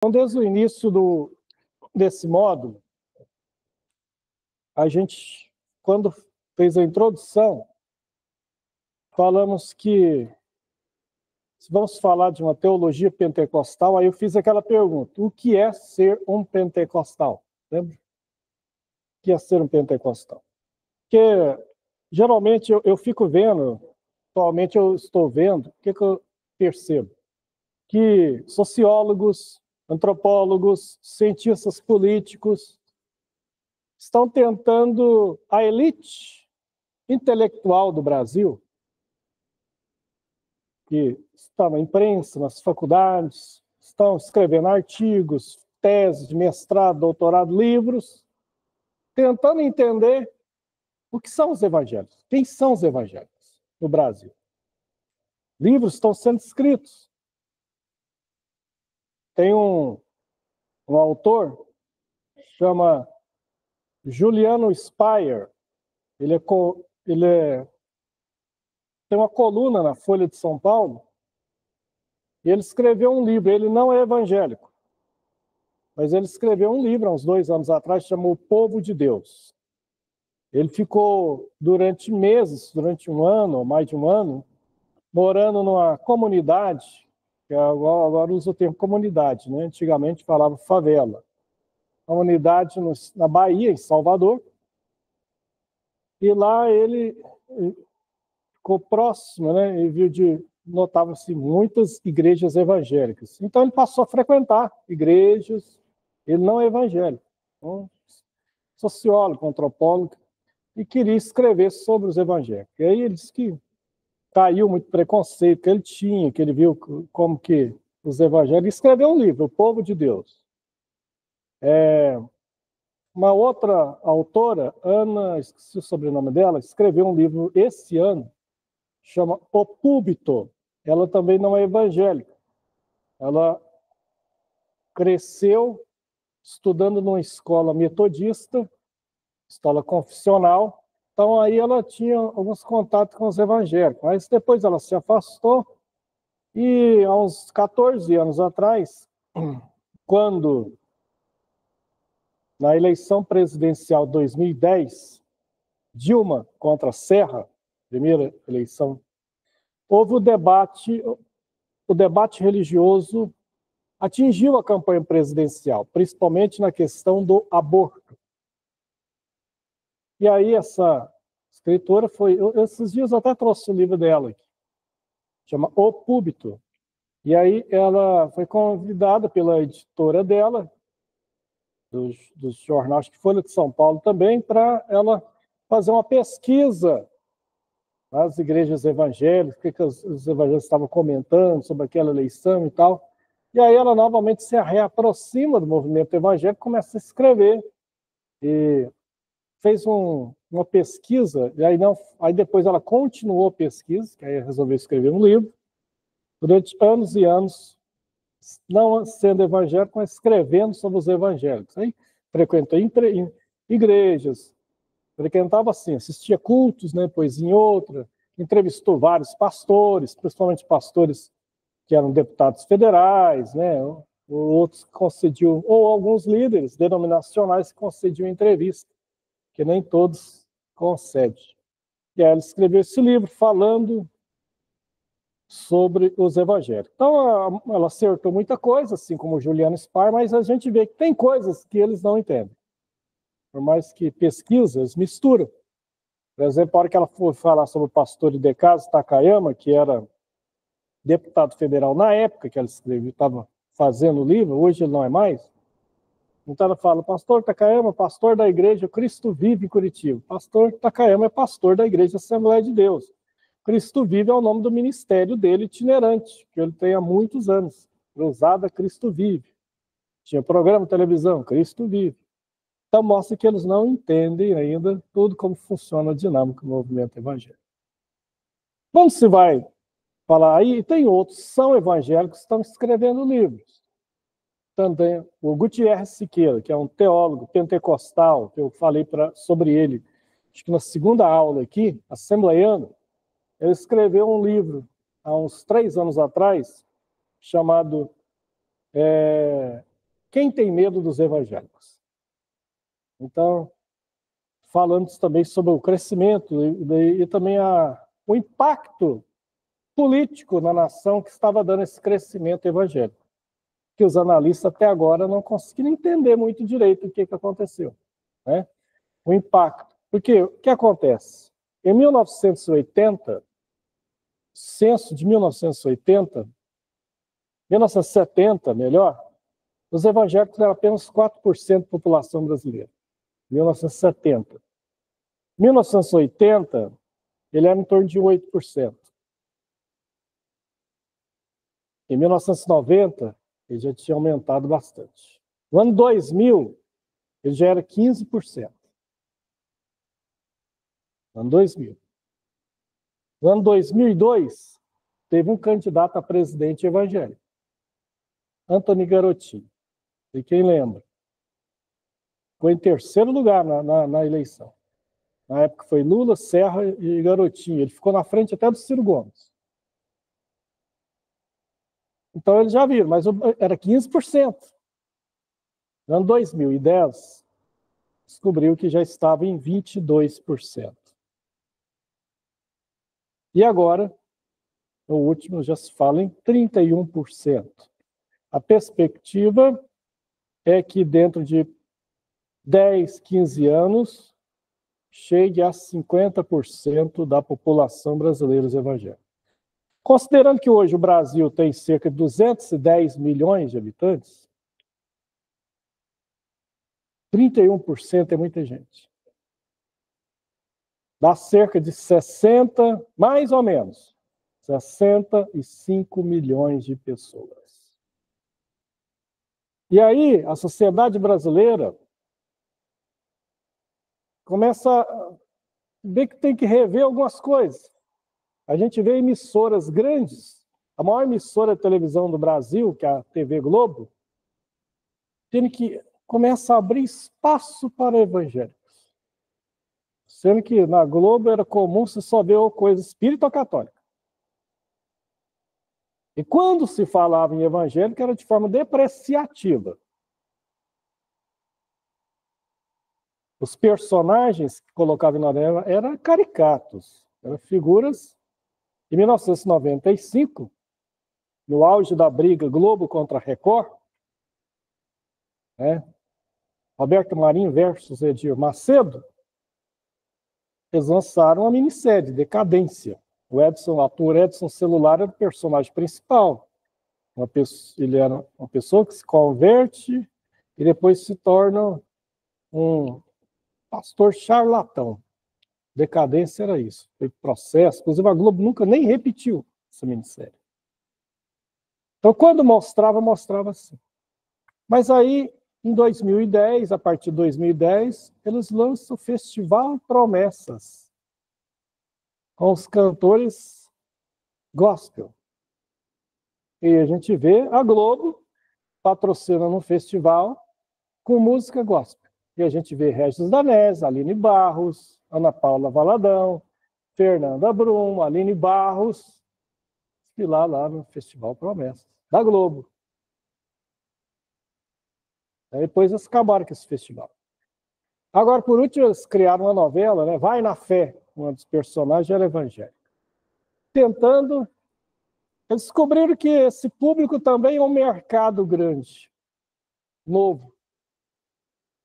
Então, desde o início desse módulo, a gente, quando fez a introdução, falamos que vamos falar de uma teologia pentecostal, aí eu fiz aquela pergunta: o que é ser um pentecostal? Lembra? O que é ser um pentecostal? Porque, geralmente, eu fico vendo, atualmente eu estou vendo, o que eu percebo? Que sociólogos, antropólogos, cientistas políticos estão tentando, a elite intelectual do Brasil, que está na imprensa, nas faculdades, estão escrevendo artigos, teses de mestrado, doutorado, livros, tentando entender o que são os evangélicos, quem são os evangélicos no Brasil. Livros estão sendo escritos. Tem um autor, chama Juliano Speyer, ele tem uma coluna na Folha de São Paulo, e ele escreveu um livro. Ele não é evangélico, mas ele escreveu um livro há uns 2 anos atrás, chamou O Povo de Deus. Ele ficou durante meses, durante 1 ano, ou mais de 1 ano, morando numa comunidade, que agora usa o termo comunidade, né? Antigamente falava favela. Uma unidade na Bahia, em Salvador, e lá ele ficou próximo, né? E notava-se muitas igrejas evangélicas. Então ele passou a frequentar igrejas. Ele não é evangélico, um sociólogo, antropólogo, e queria escrever sobre os evangélicos. E aí ele disse que caiu muito preconceito que ele tinha, que ele viu como que os evangélicos. Escreveu um livro, O Povo de Deus. Uma outra autora, Ana, esqueci o sobrenome dela, escreveu um livro esse ano, chama O Púlpito. Ela também não é evangélica. Ela cresceu estudando numa escola metodista, escola confessional. Então, aí ela tinha alguns contatos com os evangélicos. Mas depois ela se afastou e, há uns 14 anos atrás, quando, na eleição presidencial de 2010, Dilma contra Serra, primeira eleição, houve o debate religioso atingiu a campanha presidencial, principalmente na questão do aborto. E aí essa escritora esses dias eu até trouxe o livro dela aqui, chama O Púlpito. E aí ela foi convidada pela editora dela, do jornal, acho que Folha de São Paulo também, para ela fazer uma pesquisa nas igrejas evangélicas, o que os evangélicos estavam comentando sobre aquela eleição e tal. E aí ela novamente se reaproxima do movimento evangélico, começa a escrever. E fez uma pesquisa, e aí depois ela continuou a pesquisa, que aí resolveu escrever um livro, durante anos e anos, não sendo evangélico, mas escrevendo sobre os evangélicos. Aí frequentou igrejas, frequentava assim, assistia cultos, né, depois em outra, entrevistou vários pastores, principalmente pastores que eram deputados federais, né, ou outros que concediam, ou alguns líderes denominacionais que concediam entrevista, que nem todos concedem. E aí ela escreveu esse livro falando sobre os evangélicos. Então, ela acertou muita coisa, assim como o Juliano Spar, mas a gente vê que tem coisas que eles não entendem. Por mais que pesquisas misturam. Por exemplo, a hora que ela foi falar sobre o pastor Idecaso Takayama, que era deputado federal na época que ela escreveu, estava fazendo o livro, hoje ele não é mais. Então ela fala: pastor Takayama, pastor da igreja Cristo Vive em Curitiba. Pastor Takayama é pastor da igreja Assembleia de Deus. Cristo Vive é o nome do ministério dele itinerante, que ele tem há muitos anos. Cruzada Cristo Vive. Tinha programa de televisão, Cristo Vive. Então mostra que eles não entendem ainda tudo como funciona a dinâmica do movimento evangélico. Quando se vai falar aí, tem outros que são evangélicos que estão escrevendo livros. Também o Gutierrez Siqueira, que é um teólogo pentecostal, que eu falei sobre ele, acho que na segunda aula aqui, assembleiano. Ele escreveu um livro há uns 3 anos atrás, chamado quem tem medo dos evangélicos? Então, falando também sobre o crescimento e também o impacto político na nação que estava dando esse crescimento evangélico, que os analistas até agora não conseguiram entender muito direito o que aconteceu, né? O impacto. Porque o que acontece? Em 1980, censo de 1980, 1970, melhor, os evangélicos eram apenas 4% da população brasileira. 1970. 1980, ele era em torno de 8%. Em 1990, ele já tinha aumentado bastante. No ano 2000, ele já era 15%. No ano 2000. No ano 2002, teve um candidato a presidente evangélico, Antony Garotinho. E quem lembra? Ficou em terceiro lugar na eleição. Na época foi Lula, Serra e Garotinho. Ele ficou na frente até do Ciro Gomes. Então eles já viram, mas era 15%. No ano 2010, descobriu que já estava em 22%. E agora, no último, já se fala em 31%. A perspectiva é que dentro de 10, 15 anos, chegue a 50% da população brasileira evangélica. Considerando que hoje o Brasil tem cerca de 210 milhões de habitantes, 31% é muita gente. Dá cerca de 60, mais ou menos, 65 milhões de pessoas. E aí, a sociedade brasileira começa a ver que tem que rever algumas coisas. A gente vê emissoras grandes, a maior emissora de televisão do Brasil, que é a TV Globo, tendo que começa a abrir espaço para evangélicos. Sendo que na Globo era comum se só ver coisa espírita ou católica. E quando se falava em evangélico, era de forma depreciativa. Os personagens que colocavam na novela eram caricatos, eram figuras. Em 1995, no auge da briga Globo contra Record, né, Roberto Marinho versus Edir Macedo, eles lançaram uma minissérie, Decadência. O ator Edson Celular era o personagem principal. Ele era uma pessoa que se converte e depois se torna um pastor charlatão. Decadência era isso. Foi processo. Inclusive, a Globo nunca nem repetiu essa minissérie. Então, quando mostrava assim. Mas aí, em 2010, a partir de 2010, eles lançam o Festival Promessas, com os cantores gospel. E a gente vê a Globo patrocinando um festival com música gospel. E a gente vê Regis Danés, Aline Barros, Ana Paula Valadão, Fernanda Brum, Aline Barros, desfilar lá no Festival Promessas, da Globo. Aí depois eles acabaram com esse festival. Agora, por último, eles criaram uma novela, né? Vai na Fé, uma dos personagens era evangélica. Tentando, eles descobriram que esse público também é um mercado grande, novo,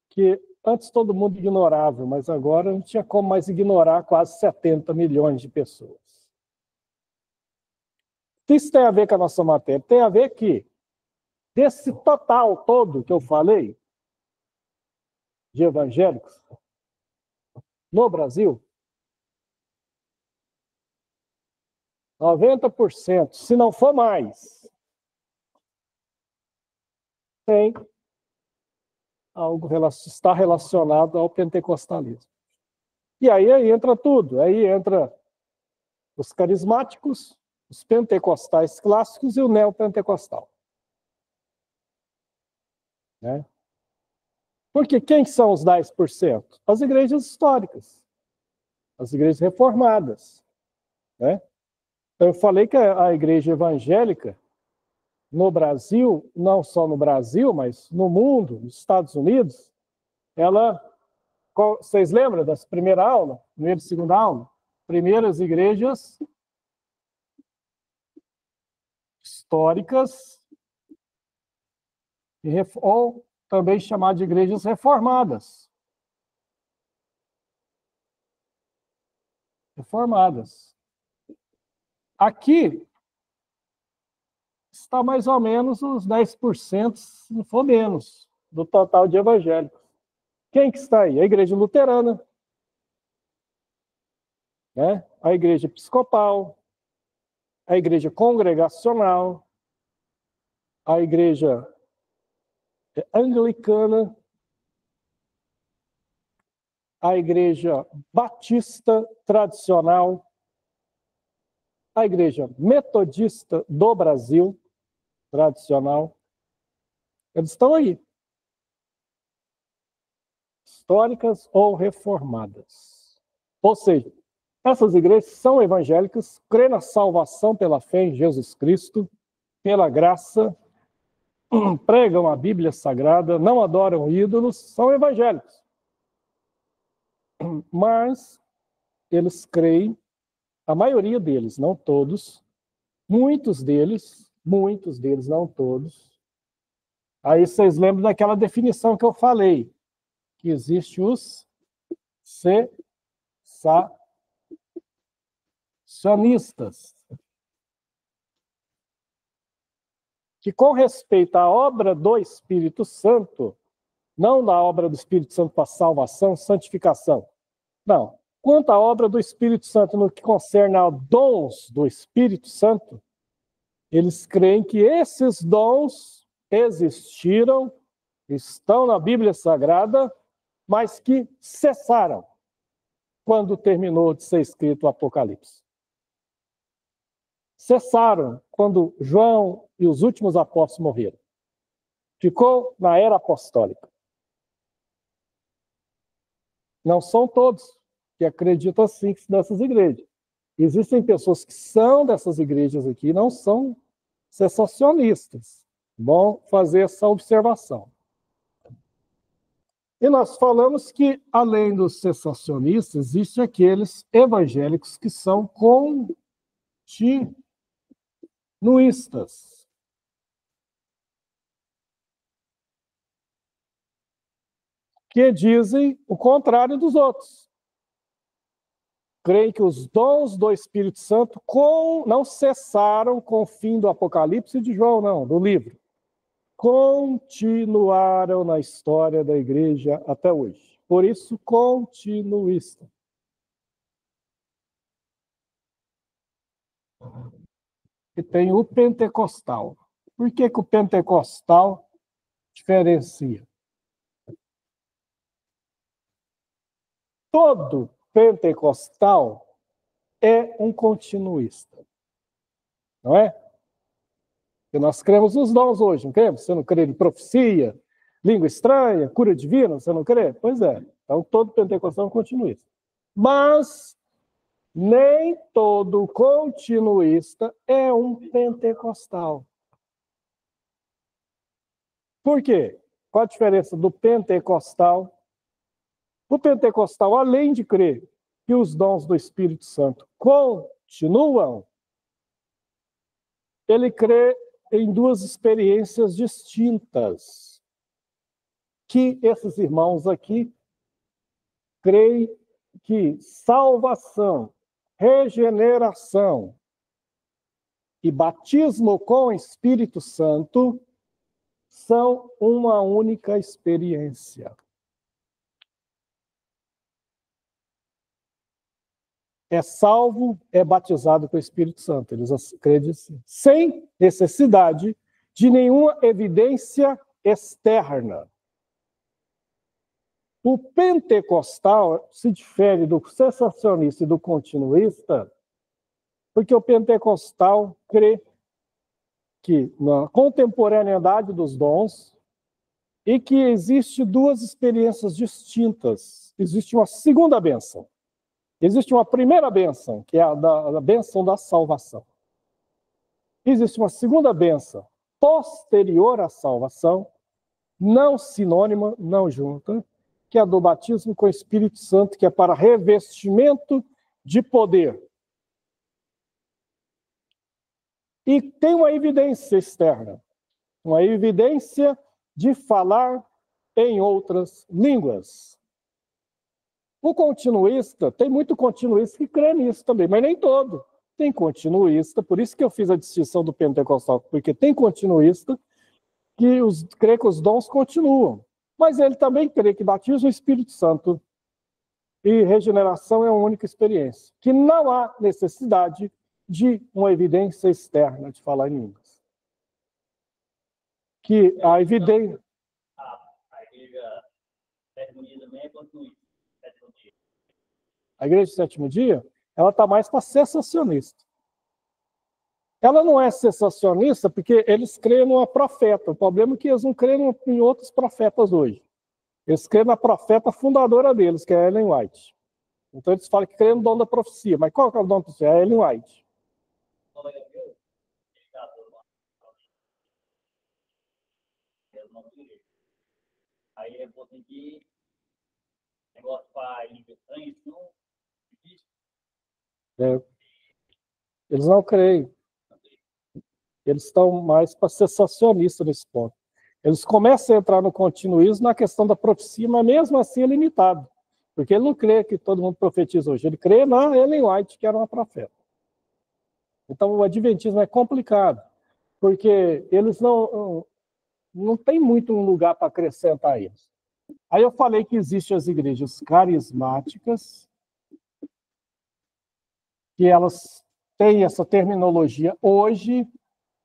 que antes todo mundo ignorava, mas agora não tinha como mais ignorar quase 70 milhões de pessoas. Isso tem a ver com a nossa matéria? Tem a ver que, desse total todo que eu falei, de evangélicos, no Brasil, 90%, se não for mais, tem algo está relacionado ao pentecostalismo. E aí entra tudo, aí entra os carismáticos, os pentecostais clássicos e o neopentecostal. Né? Porque quem são os 10%? As igrejas históricas, as igrejas reformadas. Né? Eu falei que a igreja evangélica no Brasil, não só no Brasil, mas no mundo, nos Estados Unidos, vocês lembram da primeira aula? Primeira e segunda aula? Primeiras igrejas históricas, ou também chamado de igrejas reformadas. Reformadas. Aqui está mais ou menos uns 10%, se não for menos, do total de evangélicos. Quem que está aí? A igreja luterana, né? A igreja episcopal, a igreja congregacional, a igreja anglicana, a igreja batista tradicional, a igreja metodista do Brasil tradicional. Eles estão aí. Históricas ou reformadas. Ou seja, essas igrejas são evangélicas, creem na salvação pela fé em Jesus Cristo, pela graça, pregam a Bíblia Sagrada, não adoram ídolos, são evangélicos. Mas eles creem, a maioria deles, não todos, muitos deles, não todos. Aí vocês lembram daquela definição que eu falei, que existe os cessacionistas, que com respeito à obra do Espírito Santo, não da obra do Espírito Santo para salvação, santificação, não. Quanto à obra do Espírito Santo no que concerne a dons do Espírito Santo, eles creem que esses dons existiram, estão na Bíblia Sagrada, mas que cessaram quando terminou de ser escrito o Apocalipse. Cessaram quando João e os últimos apóstolos morreram. Ficou na era apostólica. Não são todos que acreditam assim dessas igrejas. Existem pessoas que são dessas igrejas aqui e não são cessacionistas. Bom fazer essa observação. E nós falamos que, além dos cessacionistas, existem aqueles evangélicos que são continuistas. Que dizem o contrário dos outros. Creem que os dons do Espírito Santo não cessaram com o fim do Apocalipse de João, não, do livro. Continuaram na história da igreja até hoje. Por isso, continuista. E tem o pentecostal. Por que o pentecostal diferencia? Todo pentecostal é um continuista. Não é? Porque nós cremos nos dons hoje, não cremos? Você não crê em profecia, língua estranha, cura divina, você não crê? Pois é. Então, todo pentecostal é um continuista. Mas nem todo continuista é um pentecostal. Por quê? Qual a diferença do pentecostal? O pentecostal, além de crer que os dons do Espírito Santo continuam, ele crê em duas experiências distintas, que esses irmãos aqui creem que salvação, regeneração e batismo com o Espírito Santo são uma única experiência. É salvo, é batizado com o Espírito Santo. Eles acreditam assim, sem necessidade de nenhuma evidência externa. O pentecostal se difere do cessacionista e do continuista, porque o pentecostal crê que na contemporaneidade dos dons e que existe duas experiências distintas. Existe uma segunda bênção. Existe uma primeira bênção, que é a bênção da salvação. Existe uma segunda bênção, posterior à salvação, não sinônima, não junta, que é a do batismo com o Espírito Santo, que é para revestimento de poder. E tem uma evidência externa, uma evidência de falar em outras línguas. O continuista, tem muito continuista que crê nisso também, mas nem todo. Tem continuista, por isso que eu fiz a distinção do pentecostal, porque tem continuista que crê que os dons continuam. Mas ele também crê que batismo no Espírito Santo e regeneração é uma única experiência, que não há necessidade de uma evidência externa de falar em línguas. Que a evidência... A igreja sétimo dia também é continuista. A igreja do sétimo dia, ela está mais para cessacionista. Ela não é cessacionista porque eles creem numa profeta. O problema é que eles não creem em outros profetas hoje. Eles creem na profeta fundadora deles, que é Ellen White. Então eles falam que creem no dom da profecia. Mas qual que é o dom da profecia? É Ellen White. Aí eu vou ter que negócio para estranho, não existe. Eles não creem. Eles estão mais para cessacionista nesse ponto. Eles começam a entrar no continuismo na questão da profecia, mas mesmo assim é limitado. Porque ele não crê que todo mundo profetiza hoje. Ele crê na Ellen White, que era uma profeta. Então o adventismo é complicado, porque eles não tem muito um lugar para acrescentar a eles. Aí eu falei que existem as igrejas carismáticas, que elas têm essa terminologia hoje,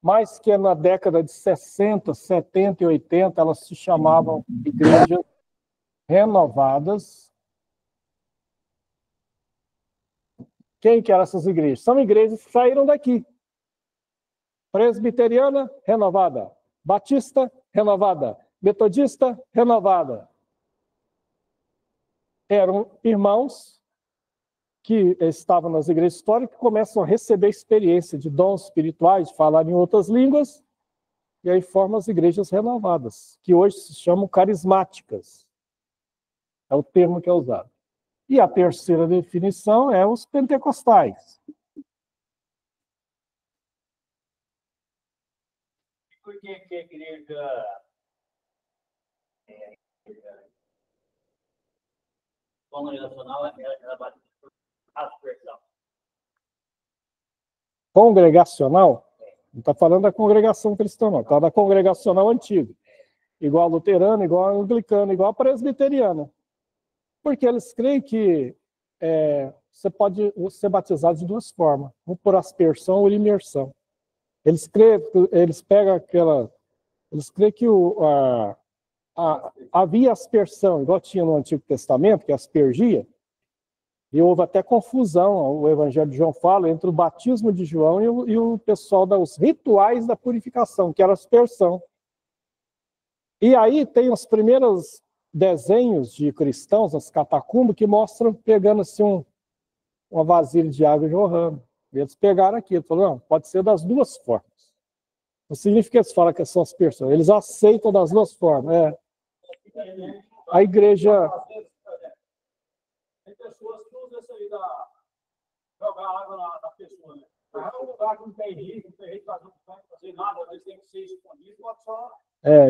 mas que na década de 60, 70 e 80 elas se chamavam igrejas renovadas. Quem que eram essas igrejas? São igrejas que saíram daqui. Presbiteriana, renovada. Batista, renovada. Metodista, renovada. Eram irmãos que estavam nas igrejas históricas que começam a receber experiência de dons espirituais, de falar em outras línguas, e aí formam as igrejas renovadas, que hoje se chamam carismáticas. É o termo que é usado. E a terceira definição é os pentecostais. Por que a igreja congregacional ela bate aspersão? Congregacional? Não está falando da congregação cristã, não. Está da congregacional antiga. Igual a luterana, igual a anglicana, igual a presbiteriana. Porque eles creem que você pode ser batizado de duas formas. Um por aspersão ou imersão. Eles pegam aquela... Eles creem que havia aspersão, igual tinha no Antigo Testamento, que aspergia, e houve até confusão, o Evangelho de João fala, entre o batismo de João e o pessoal dos rituais da purificação, que era a aspersão. E aí tem os primeiros desenhos de cristãos, as catacumbas, que mostram pegando assim uma vasilha de água jorrando. Eles pegaram aquilo, falaram, não, pode ser das duas formas. Não significa que eles falam que são aspersão, eles aceitam das duas formas. A igreja... Tem pessoas que usam isso aí jogar água na pessoa, né? Mas é um lugar que não tem risco fazer nada, às vezes tem que ser escondido, pode só...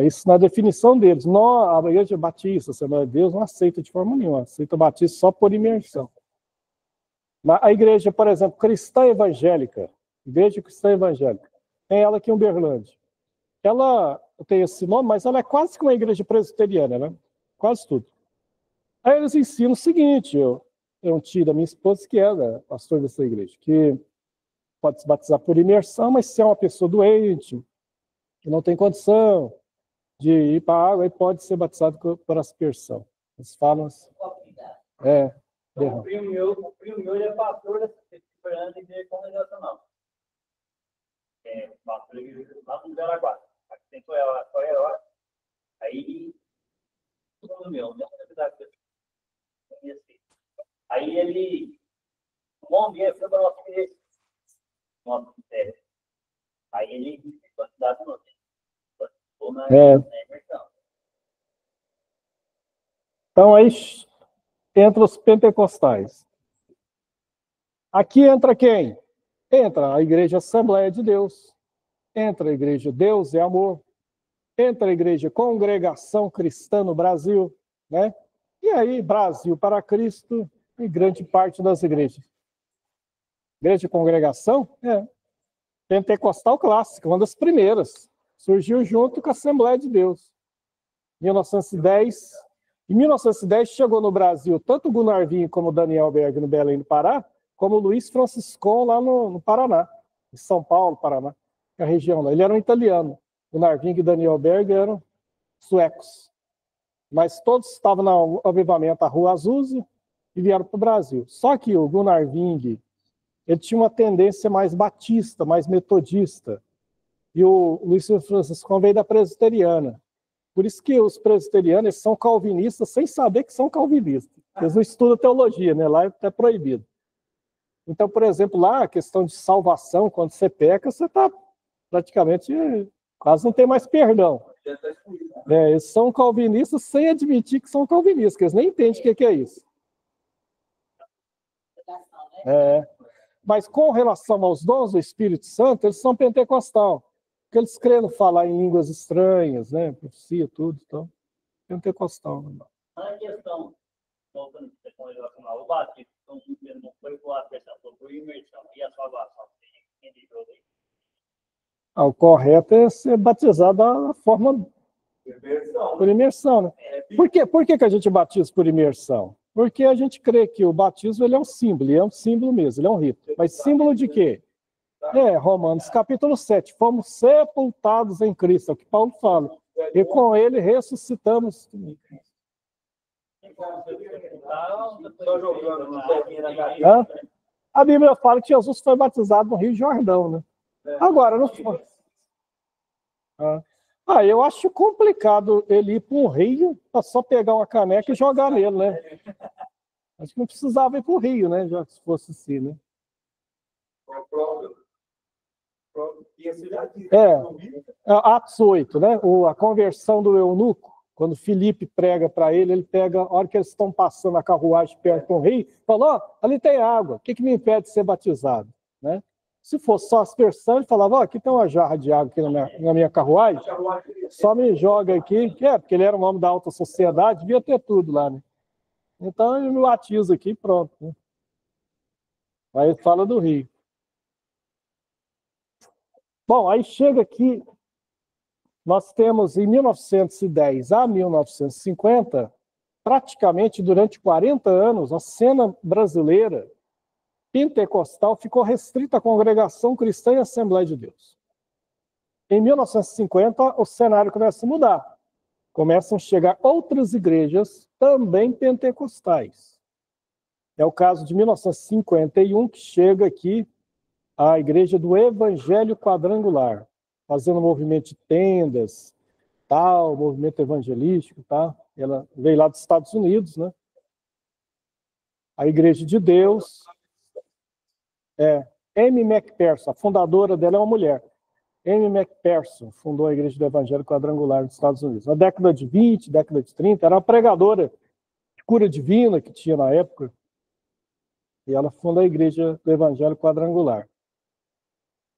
isso na definição deles. A igreja batista, Assembleia de Deus, não aceita de forma nenhuma, aceita batismo só por imersão. A igreja, por exemplo, cristã evangélica, igreja cristã evangélica, tem ela aqui em Uberlândia. Ela tem esse nome, mas ela é quase que uma igreja presbiteriana, né? Quase tudo. Aí eles ensinam o seguinte, eu tenho um tio da minha esposa que é pastor dessa igreja, que pode se batizar por imersão, mas se é uma pessoa doente, que não tem condição de ir para a água, aí pode ser batizado por aspersão. Eles falam assim. O primo meu ele é pastor da igreja congregacional. Pastor da igreja lá no Jaraguá. Aqui tem Coelho. Aí, o meu, não é verdade. Aí ele, bom dia, foi para a nossa igreja. Aí ele, batizado no Então aí entra os pentecostais. Aqui entra quem? Entra a Igreja Assembleia de Deus, entra a Igreja Deus é Amor, entra a Igreja Congregação Cristã no Brasil, né? E aí, Brasil para Cristo e grande parte das igrejas. Igreja Congregação, pentecostal clássica, uma das primeiras. Surgiu junto com a Assembleia de Deus. 1910. Em 1910 chegou no Brasil tanto o Gunnar Wing como o Daniel Berg no Belém do Pará, como o Luiz Franciscon lá no Paraná, em São Paulo, Paraná, a região lá. Ele era um italiano. Gunnar Wing e Daniel Berg eram suecos. Mas todos estavam no avivamento, a Rua Azusa, e vieram para o Brasil. Só que o Gunnar Wing, ele tinha uma tendência mais batista, mais metodista. E o Luiz Francisco veio da presbiteriana. Por isso que os presbiterianos eles são calvinistas sem saber que são calvinistas. Eles não estudam teologia, né? Lá é proibido. Então, por exemplo, lá a questão de salvação, quando você peca, você está praticamente, quase não tem mais perdão. Eles são calvinistas sem admitir que são calvinistas, que eles nem entendem o que é isso. Mas com relação aos dons do Espírito Santo, eles são pentecostal. Porque eles creem falar em línguas estranhas, né? Profecia, tudo. Então, pentecostal. A questão, voltando com relação ao batismo, não foi por acessão, foi por imersão. E a salvação? O correto é ser batizado da forma por imersão, né? Por que a gente batiza por imersão? Porque a gente crê que o batismo ele é um símbolo mesmo, ele é um rito. Mas símbolo de quê? Romanos capítulo 7, fomos sepultados em Cristo, é o que Paulo fala. E com ele ressuscitamos. A Bíblia fala que Jesus foi batizado no Rio Jordão, né? Agora, não foi. Eu acho complicado ele ir para um rio para só pegar uma caneca e jogar nele, né? Acho que não precisava ir para o rio, né? Já se fosse assim, né? Atos 8, né? A conversão do eunuco, quando Filipe prega para ele, ele pega, a hora que eles estão passando a carruagem perto do rio, falou, ali tem água, o que me impede de ser batizado? Né? Se fosse só aspersão, ele falava, aqui tem uma jarra de água aqui na minha carruagem, só me joga aqui, porque ele era um homem da alta sociedade, devia ter tudo lá, né? Então ele me batiza aqui, pronto. Né? Aí ele fala do rio. Bom, aí chega aqui, nós temos em 1910 a 1950, praticamente durante 40 anos, a cena brasileira pentecostal ficou restrita à congregação cristã e à Assembleia de Deus. Em 1950, o cenário começa a mudar. Começam a chegar outras igrejas também pentecostais. É o caso de 1951, que chega aqui a Igreja do Evangelho Quadrangular, fazendo um movimento de tendas, tal, movimento evangelístico, tá? Ela veio lá dos Estados Unidos, né? A Igreja de Deus, Amy McPherson, a fundadora dela é uma mulher. Amy McPherson fundou a Igreja do Evangelho Quadrangular dos Estados Unidos. Na década de 20, década de 30, era uma pregadora de cura divina que tinha na época, e ela funda a Igreja do Evangelho Quadrangular.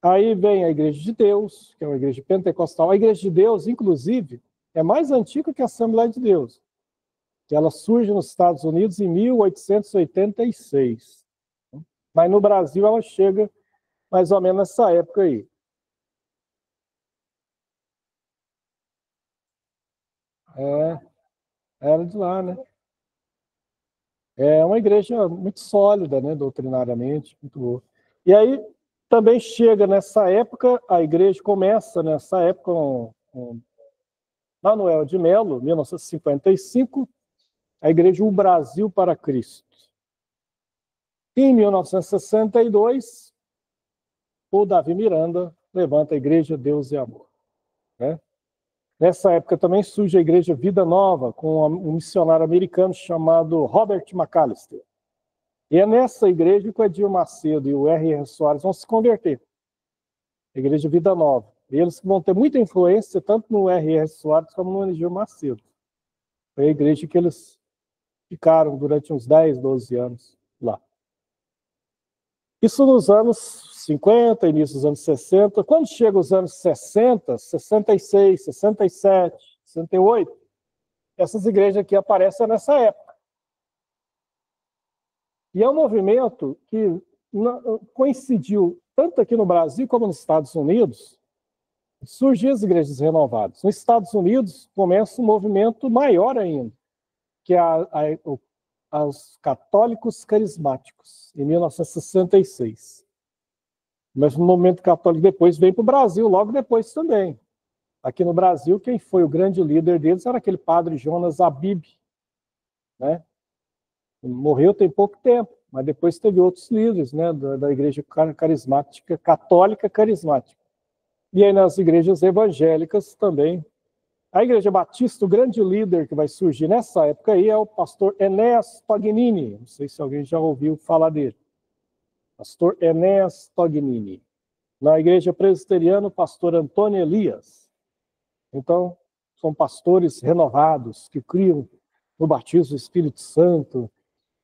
Aí vem a Igreja de Deus, que é uma igreja pentecostal. A Igreja de Deus, inclusive, é mais antiga que a Assembleia de Deus. Ela surge nos Estados Unidos em 1886. Mas no Brasil ela chega mais ou menos nessa época aí. Era de lá, né? É uma igreja muito sólida, né, doutrinariamente, muito boa. E aí, também chega nessa época, a igreja começa nessa época com Manuel de Melo, 1955, a igreja O Brasil para Cristo. Em 1962, o Davi Miranda levanta a igreja Deus e Amor. Né? Nessa época também surge a igreja Vida Nova, com um missionário americano chamado Robert McAllister. E é nessa igreja que o Edir Macedo e o R.R. Soares vão se converter. A Igreja Vida Nova. Eles que vão ter muita influência tanto no R.R. Soares como no Eligio Macedo. Foi a igreja que eles ficaram durante uns 10, 12 anos lá. Isso nos anos 50, início dos anos 60. Quando chega os anos 60, 66, 67, 68, essas igrejas aqui aparecem nessa época. E é um movimento que coincidiu tanto aqui no Brasil como nos Estados Unidos, surgem as igrejas renovadas. Nos Estados Unidos começa um movimento maior ainda, que é os católicos carismáticos, em 1966. Mas no movimento católico depois vem para o Brasil, logo depois também. Aqui no Brasil, quem foi o grande líder deles era aquele padre Jonas Abib, né? Morreu tem pouco tempo, mas depois teve outros líderes, né, da igreja carismática, católica carismática. E aí nas igrejas evangélicas também. A igreja batista, o grande líder que vai surgir nessa época aí é o pastor Enéas Tognini. Não sei se alguém já ouviu falar dele. Pastor Enéas Tognini. Na igreja presbiteriana, o pastor Antônio Elias. Então, são pastores renovados que criam o batismo do Espírito Santo,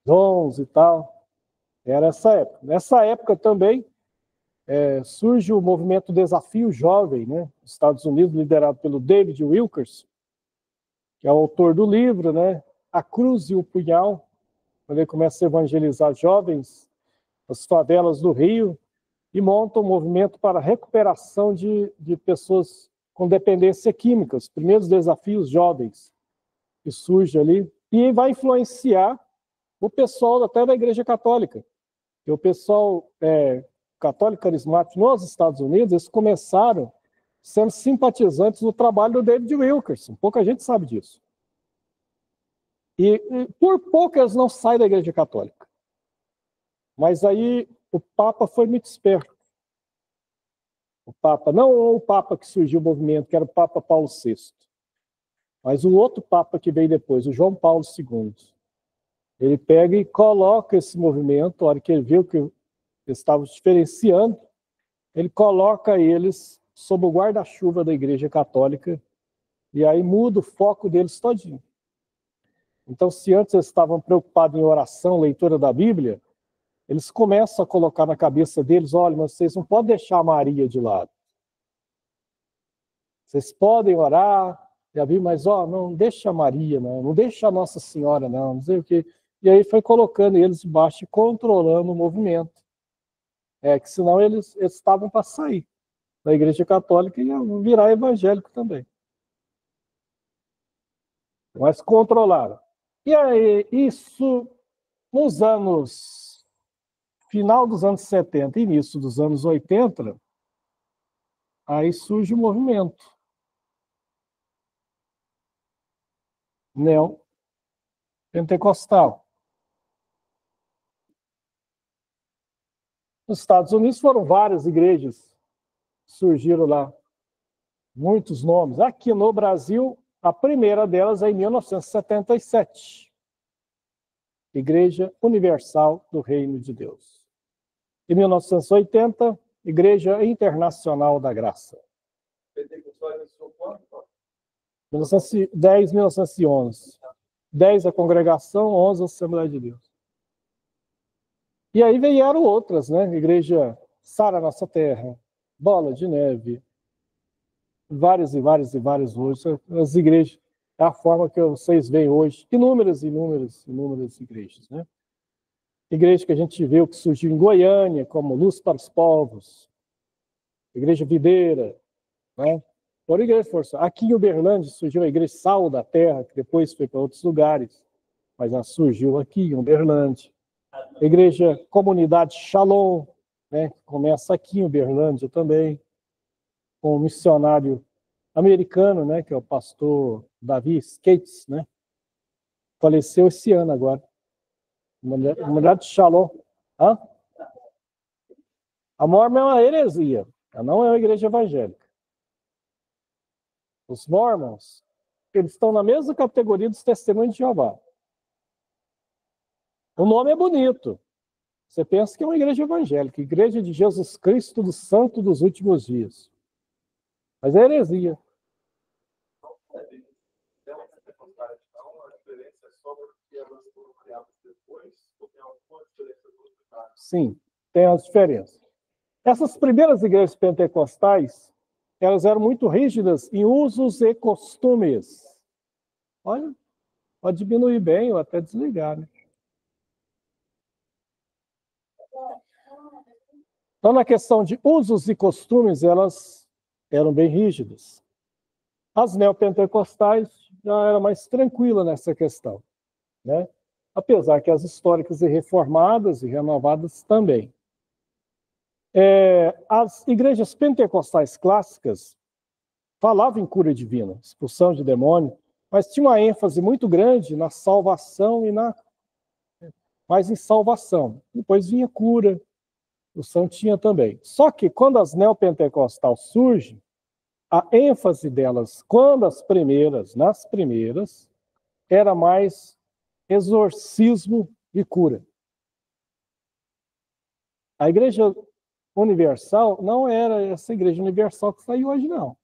dons e tal. Era essa época. Nessa época também surge o movimento Desafio Jovem, né? Nos Estados Unidos, liderado pelo David Wilkerson, que é o autor do livro, né? A Cruz e o Punhal, quando ele começa a evangelizar jovens nas favelas do Rio e monta um movimento para a recuperação de pessoas com dependência química, os primeiros desafios jovens que surge ali, e vai influenciar o pessoal até da Igreja Católica. E o pessoal católico carismático nos Estados Unidos, eles começaram sendo simpatizantes do trabalho do David Wilkerson. Pouca gente sabe disso. E por pouco eles não saem da Igreja Católica. Mas aí o Papa foi muito esperto. O Papa, não o Papa que surgiu o movimento, que era o Papa Paulo VI, mas o outro Papa que veio depois, o João Paulo II. Ele pega e coloca esse movimento, a hora que ele viu que eles estavam diferenciando, ele coloca eles sob o guarda-chuva da Igreja Católica e aí muda o foco deles todinho. Então, se antes eles estavam preocupados em oração, leitura da Bíblia, eles começam a colocar na cabeça deles, olha, mas vocês não podem deixar a Maria de lado. Vocês podem orar, mas não deixa a Maria, não deixa a Nossa Senhora, não sei o quê. E aí foi colocando eles debaixo e controlando o movimento. Que senão eles estavam para sair da Igreja Católica e iam virar evangélico também. Mas controlaram. E aí, isso, nos anos, final dos anos 70, início dos anos 80, aí surge o movimento neopentecostal. Nos Estados Unidos foram várias igrejas que surgiram lá, muitos nomes. Aqui no Brasil, a primeira delas é em 1977, Igreja Universal do Reino de Deus. Em 1980, Igreja Internacional da Graça. 1910, 1911. 10 a congregação, 11 a Assembleia de Deus. E aí vieram outras, né? Igreja Sara Nossa Terra, Bola de Neve, várias e várias e várias outras. As igrejas, é a forma que vocês veem hoje. Inúmeras igrejas, né? Igreja que a gente vê o que surgiu em Goiânia, como Luz para os Povos, Igreja Videira, né? Por igreja força. Aqui em Uberlândia surgiu a Igreja Sal da Terra, que depois foi para outros lugares, mas ela surgiu aqui em Uberlândia. Igreja Comunidade Shalom, né, que começa aqui em Uberlândia também, com um missionário americano, né, que é o pastor Davi Skates, né, faleceu esse ano agora. Comunidade Shalom. Hã? A Mormon é uma heresia, ela não é uma igreja evangélica. Os Mormons, eles estão na mesma categoria dos Testemunhos de Jeová. O nome é bonito. Você pensa que é uma igreja evangélica, Igreja de Jesus Cristo do Santo dos Últimos Dias. Mas é heresia. Sim, tem as diferenças. Essas primeiras igrejas pentecostais, elas eram muito rígidas em usos e costumes. Olha, pode diminuir bem ou até desligar, né? Então, na questão de usos e costumes, elas eram bem rígidas. As neopentecostais já eram mais tranquilas nessa questão, né? Apesar que as históricas e reformadas e renovadas também. As igrejas pentecostais clássicas falavam em cura divina, expulsão de demônio, mas tinha uma ênfase muito grande na salvação mais em salvação. Depois vinha cura, o santo tinha também. Só que quando as neopentecostais surgem, a ênfase delas, nas primeiras, era mais exorcismo e cura. A igreja universal não era essa igreja universal que saiu hoje, não.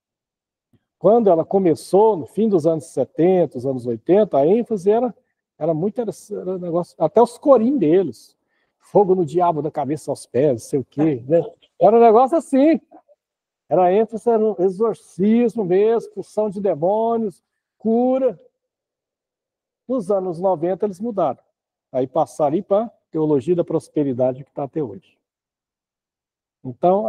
Quando ela começou, no fim dos anos 70, os anos 80, a ênfase era muito era negócio, até os corinhos deles. Fogo no diabo da cabeça aos pés, não sei o quê. Né? Era um negócio assim. Era ênfase, era um exorcismo mesmo, expulsão de demônios, cura. Nos anos 90 eles mudaram. Aí passaram para a teologia da prosperidade que está até hoje. Então,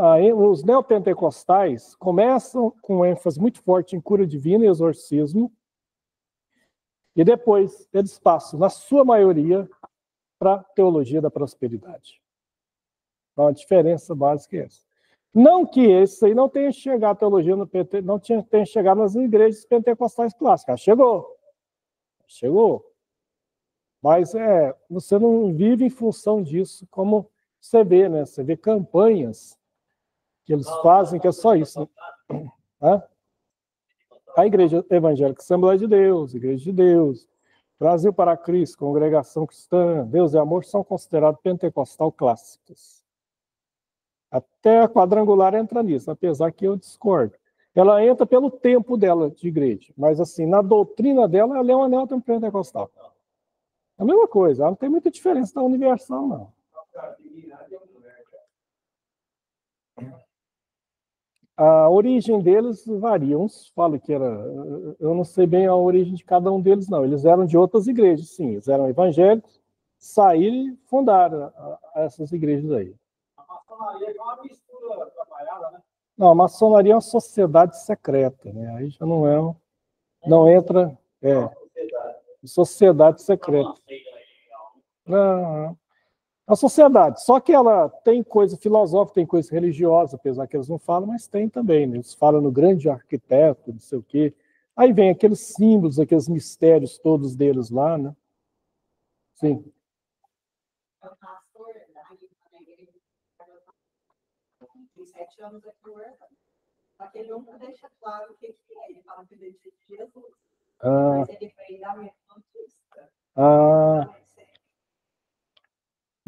os neopentecostais começam com ênfase muito forte em cura divina e exorcismo, e depois eles passam, na sua maioria, para a teologia da prosperidade. Então, a diferença básica é essa. Não que esse aí não tenha chegado à teologia, não tenha chegado nas igrejas pentecostais clássicas. Chegou. Mas você não vive em função disso, como você vê, né? Você vê campanhas que eles fazem, que é só isso. Né? A Igreja Evangélica Assembleia de Deus, Igreja de Deus, Brasil para Cristo, Congregação Cristã, Deus e Amor, são considerados pentecostal clássicos. Até a Quadrangular entra nisso, apesar que eu discordo. Ela entra pelo tempo dela de igreja, mas assim, na doutrina dela, ela é uma neopentecostal. É a mesma coisa, ela não tem muita diferença da universal, não. A origem deles varia. Uns falam que era... Eu não sei bem a origem de cada um deles, não. Eles eram de outras igrejas, sim. Eles eram evangélicos, saíram e fundaram essas igrejas aí. A maçonaria é uma mistura trabalhada, né? Não, a maçonaria é uma sociedade secreta, né? Aí já não é... Não entra... Sociedade secreta. Não. A sociedade, só que ela tem coisa filosófica, tem coisa religiosa, apesar que eles não falam, mas tem também, né? Eles falam no grande arquiteto, não sei o quê. Aí vem aqueles símbolos, aqueles mistérios todos deles lá, né? Sim. O pastor da igreja, 7 anos aqui no Orlando. Só que ele nunca deixa claro o que é. Ele fala que ele é de Jesus. Mas ele veio da metodista.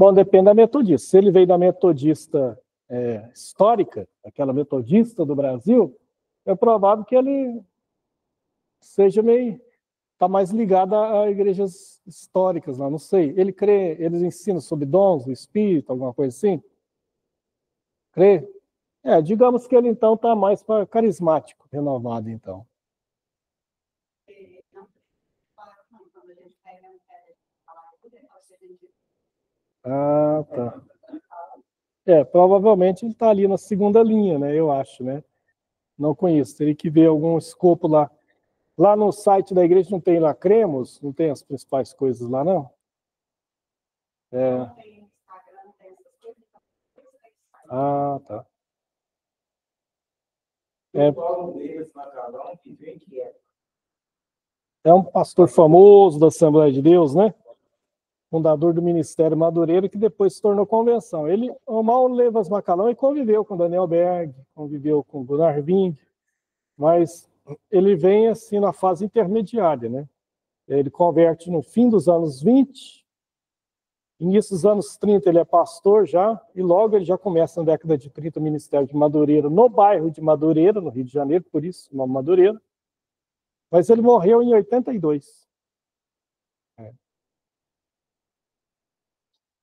Bom, depende da metodista. Se ele veio da metodista histórica, aquela metodista do Brasil, é provável que ele seja está mais ligado a igrejas históricas lá, não sei. Eles ensinam sobre dons do Espírito, alguma coisa assim? Crê? Digamos que ele então está mais para carismático, renovado então. Ah, tá. Provavelmente ele está ali na segunda linha, né? Eu acho, né? Não conheço, teria que ver algum escopo lá. Lá no site da igreja não tem lá cremos? Não tem as principais coisas lá, não? Ah, tá. É um pastor famoso da Assembleia de Deus, né? Fundador do Ministério Madureira, que depois se tornou convenção. Ele, o Mauro Levas Macalão, e conviveu com Daniel Berg, conviveu com Gunnar Ving, mas ele vem assim na fase intermediária, né? Ele converte no fim dos anos 20, Início dos anos 30 ele é pastor já, e logo ele já começa na década de 30 o ministério de Madureira, no bairro de Madureira, no Rio de Janeiro, por isso o nome Madureira. Mas ele morreu em 82.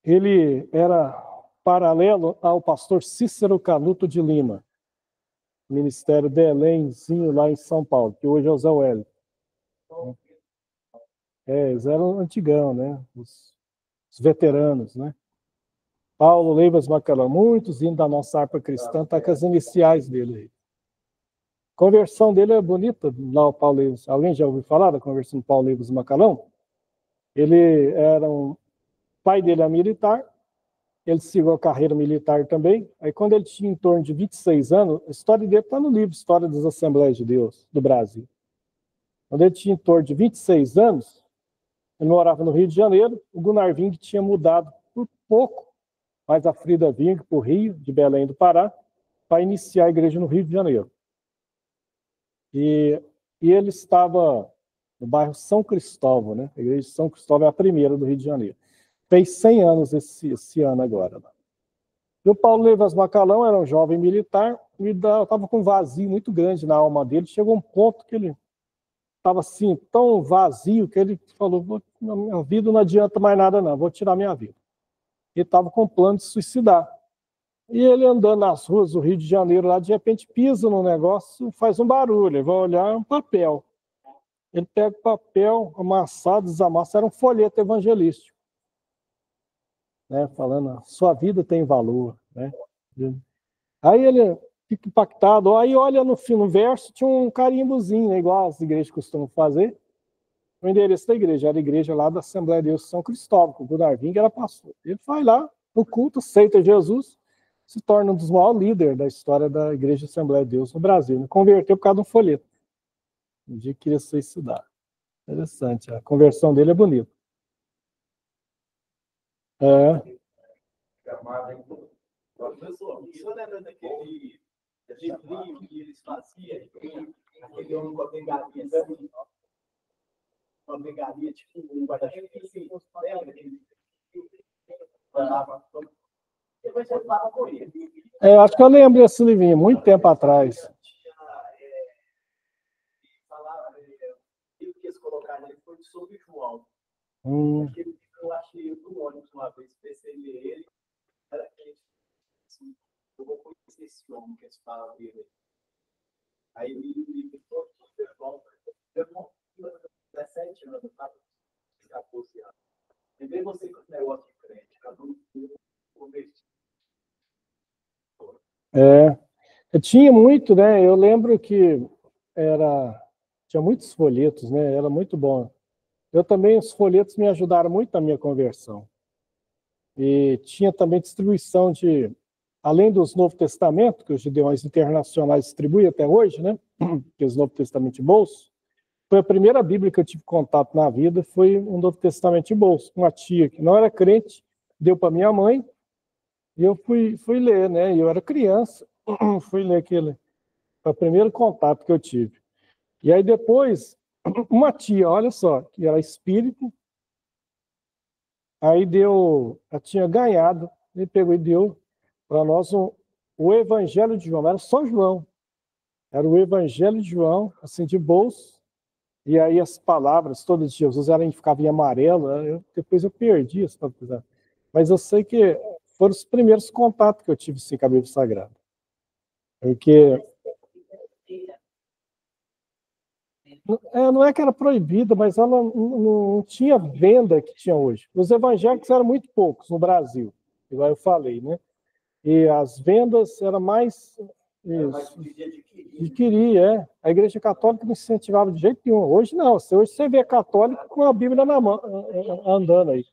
Ele era paralelo ao pastor Cícero Canuto de Lima, ministério Belémzinho lá em São Paulo, que hoje é o Zé Wellington. Eles eram antigão, né? Os veteranos, né? Paulo Leivas Macalão, muitos indo da nossa harpa cristã, tá com as iniciais dele aí. A conversão dele é bonita, lá o Paulo Leivas. Alguém já ouviu falar da conversão do Paulo Leivas Macalão? Ele era um... pai dele é militar, ele seguiu a carreira militar também. Aí quando ele tinha em torno de 26 anos, a história dele está no livro História das Assembleias de Deus, do Brasil. Quando ele tinha em torno de 26 anos, ele morava no Rio de Janeiro, o Gunnar Ving tinha mudado por pouco, mas a Frida Ving para o Rio, de Belém do Pará, para iniciar a igreja no Rio de Janeiro. E ele estava no bairro São Cristóvão, né? A igreja de São Cristóvão é a primeira do Rio de Janeiro. Fez 100 anos esse ano agora. E o Paulo Leivas Macalão era um jovem militar e estava com um vazio muito grande na alma dele. Chegou um ponto que ele estava assim, tão vazio, que ele falou, na minha vida não adianta mais nada não, vou tirar minha vida. Ele estava com o plano de suicidar. E ele andando nas ruas do Rio de Janeiro, lá de repente pisa num negócio, faz um barulho, ele vai olhar um papel. Ele pega o papel amassado, desamassa, era um folheto evangelístico, né, falando, sua vida tem valor, né? Aí ele fica impactado, aí olha no verso, tinha um carimbozinho, né, igual as igrejas costumam fazer, o endereço da igreja, era a igreja lá da Assembleia de Deus de São Cristóvão, que o Gunnar Ving era pastor. Ele vai lá, no culto, aceita Jesus, se torna um dos maiores líderes da história da Igreja Assembleia de Deus no Brasil. Ele converteu por causa de um folheto. Um dia queria suicidar. Interessante, a conversão dele é bonita. Professor, o senhor lembra daquele livrinho que eles faziam? Aquele homem com a bengalinha assim? Uma bengalinha, tipo um guarda-chuva assim. Lembra? Acho que eu lembro desse livrinho, muito tempo atrás. O que eles colocaram ali foi sobre João. Eu achei no ônibus uma vez, pensei ele, era aquele. Eu vou conhecer esse homem que eles falam dele. Aí ele ficou bom. Eu não 17 anos, tá? 14 anos. E vem você com esse negócio de frente, cada um convertido. Eu tinha muito, né? Eu lembro que tinha muitos folhetos, né? Era muito bom. Eu também, os folhetos me ajudaram muito na minha conversão. E tinha também distribuição de, além dos Novo Testamento, que os Gideões Internacionais distribuem até hoje, né? Que os Novo Testamento de bolso. Foi a primeira Bíblia que eu tive contato na vida, foi um Novo Testamento de bolso. Uma tia que não era crente, deu para minha mãe, e eu fui ler, né? Eu era criança, fui ler aquele. Foi o primeiro contato que eu tive. E aí depois, uma tia, olha só, que era espírita, aí ela tinha ganhado, ele pegou e deu para nós o Evangelho de João, era São João. Era o Evangelho de João, assim, de bolso, e aí as palavras todas de Jesus ficavam em amarelo, depois eu perdi as palavras. Mas eu sei que foram os primeiros contatos que eu tive assim, com a Bíblia Sagrada. Porque não é que era proibida, mas ela não tinha venda que tinha hoje. Os evangélicos eram muito poucos no Brasil, igual eu falei, né? E as vendas eram mais adquirir. A Igreja Católica não incentivava de jeito nenhum. Hoje não. Hoje você vê católico com a Bíblia na mão, andando aí.